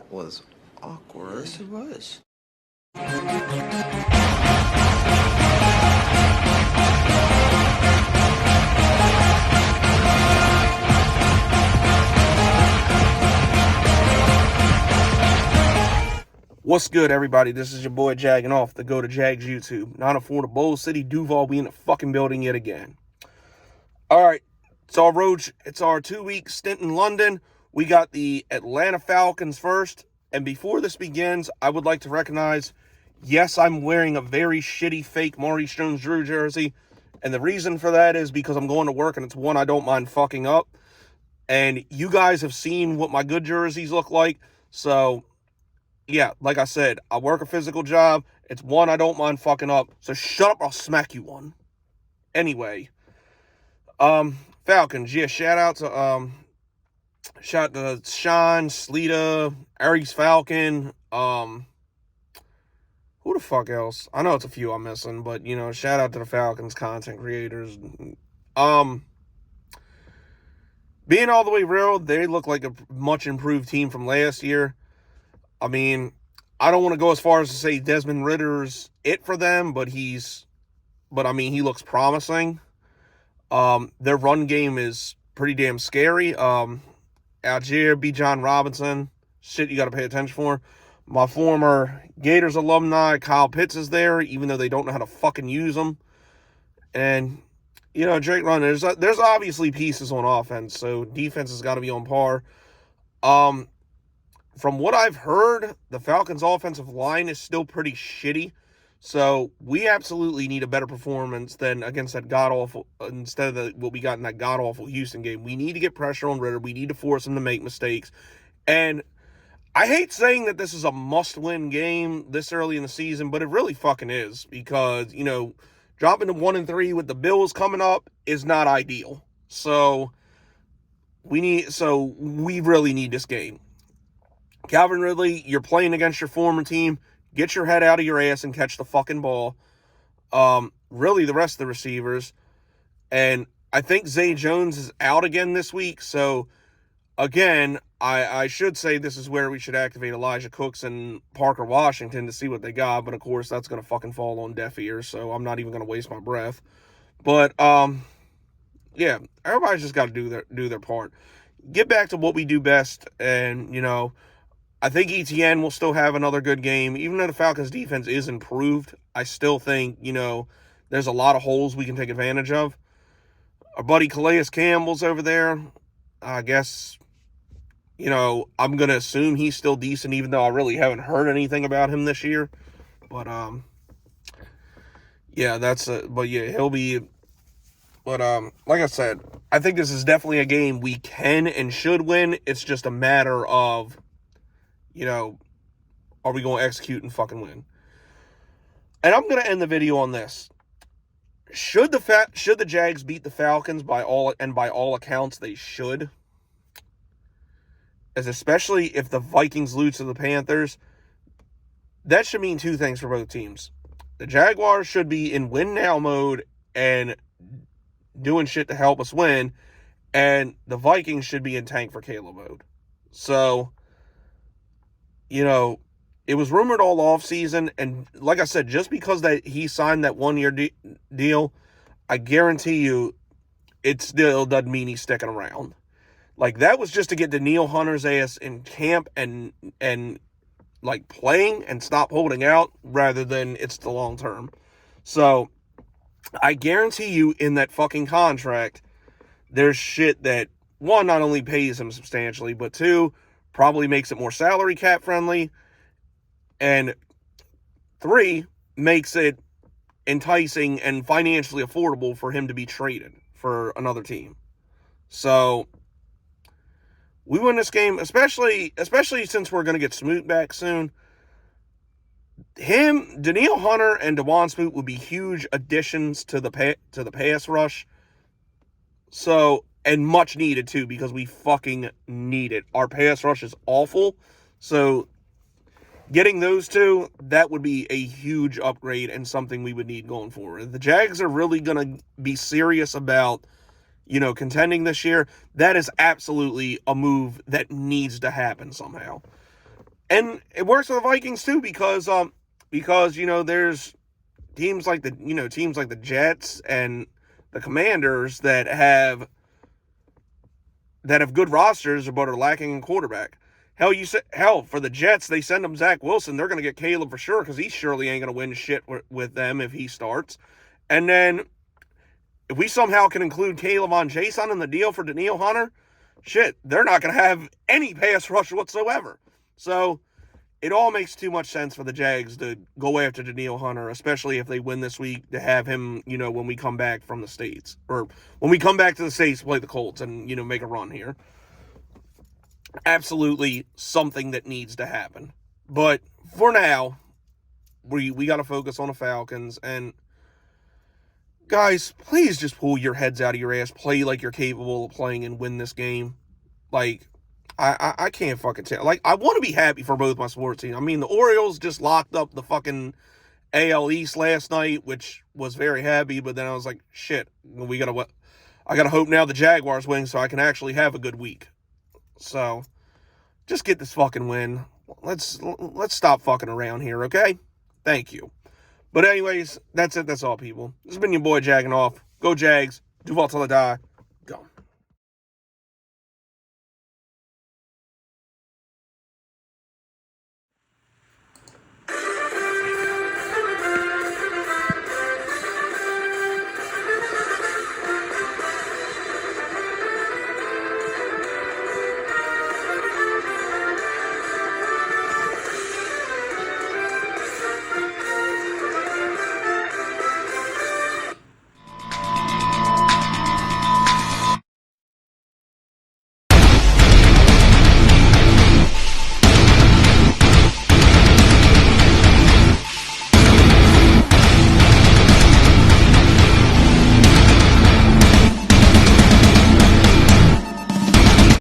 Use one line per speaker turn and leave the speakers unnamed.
That was awkward.
Yes, it was.
What's good, everybody? This is your boy Jagging Off, the Go to Jags YouTube. Not for the Bowl City Duval. We in the fucking building yet again. All right, it's our 2-week stint in London. We got the Atlanta Falcons first. And before this begins, I would like to recognize, yes, I'm wearing a very shitty fake Maurice Jones-Drew jersey. And the reason for that is because I'm going to work and it's one I don't mind fucking up. And you guys have seen what my good jerseys look like. So, yeah, like I said, I work a physical job. It's one I don't mind fucking up. So shut up, I'll smack you one. Anyway, Falcons, yeah, shout out to Sean, Sleeta, Aries Falcon, who the fuck else? I know it's a few I'm missing, but, you know, shout out to the Falcons content creators. Being all the way real, they look like a much improved team from last year. I mean, I don't want to go as far as to say Desmond Ritter's it for them, but he looks promising. Their run game is pretty damn scary. Algier, B. John Robinson, shit you got to pay attention for. My former Gators alumni, Kyle Pitts, is there, even though they don't know how to fucking use them. And, you know, Drake London, there's obviously pieces on offense, so defense has got to be on par. From what I've heard, the Falcons' offensive line is still pretty shitty. So we absolutely need a better performance than against that god-awful, instead of what we got in that god-awful Houston game. We need to get pressure on Ritter. We need to force him to make mistakes. And I hate saying that this is a must-win game this early in the season, but it really fucking is. Because, you know, dropping to 1-3 with the Bills coming up is not ideal. So we really need this game. Calvin Ridley, you're playing against your former team. Get your head out of your ass and catch the fucking ball. Really, the rest of the receivers. And I think Zay Jones is out again this week. So, again, I should say this is where we should activate Elijah Cooks and Parker Washington to see what they got. But, of course, that's going to fucking fall on deaf ears. So, I'm not even going to waste my breath. But, yeah, everybody's just got to do their part. Get back to what we do best. And, you know, I think ETN will still have another good game. Even though the Falcons' defense is improved, I still think, you know, there's a lot of holes we can take advantage of. Our buddy Calais Campbell's over there. I guess, you know, I'm going to assume he's still decent, even though I really haven't heard anything about him this year. But, yeah, he'll be. But, like I said, I think this is definitely a game we can and should win. It's just a matter of, you know, are we going to execute and fucking win? And I'm going to end the video on this. Should the Jags beat the Falcons by all accounts, they should. As especially if the Vikings lose to the Panthers, that should mean two things for both teams. The Jaguars should be in win now mode and doing shit to help us win, and the Vikings should be in tank for Caleb mode. So, you know, it was rumored all offseason, and like I said, just because that he signed that one-year deal, I guarantee you it still doesn't mean he's sticking around. Like, that was just to get Danielle Hunter's ass in camp and like, playing and stop holding out, rather than it's the long term. So, I guarantee you in that fucking contract, there's shit that, one, not only pays him substantially, but two, probably makes it more salary cap friendly, and three, makes it enticing and financially affordable for him to be traded for another team. So, we win this game, especially since we're going to get Smoot back soon. Danielle Hunter and DeJuan Smoot would be huge additions to the pass rush. So, and much needed too, because we fucking need it. Our pass rush is awful. So, getting those two, that would be a huge upgrade and something we would need going forward. If the Jags are really going to be serious about, you know, contending this year, that is absolutely a move that needs to happen somehow. And it works for the Vikings too because there's teams like the Jets and the Commanders that have good rosters but are lacking in quarterback. Hell, for the Jets, they send them Zach Wilson. They're going to get Caleb for sure because he surely ain't going to win shit with them if he starts. And then if we somehow can include Caleb on Jason in the deal for Danielle Hunter, shit, they're not going to have any pass rush whatsoever. So it all makes too much sense for the Jags to go after Danielle Hunter, especially if they win this week, to have him, when we come back from the States. Or when we come back to the States to play the Colts and, make a run here. Absolutely something that needs to happen. But for now, we got to focus on the Falcons. And guys, please just pull your heads out of your ass. Play like you're capable of playing and win this game. Like, I can't fucking tell. Like, I want to be happy for both my sports teams. I mean, the Orioles just locked up the fucking AL East last night, which was very happy. But then I was like, shit, I gotta hope now the Jaguars win so I can actually have a good week. So, just get this fucking win. Let's stop fucking around here, okay? Thank you. But anyways, that's it. That's all, people. This has been your boy Jagging Off. Go Jags. Duval till I die.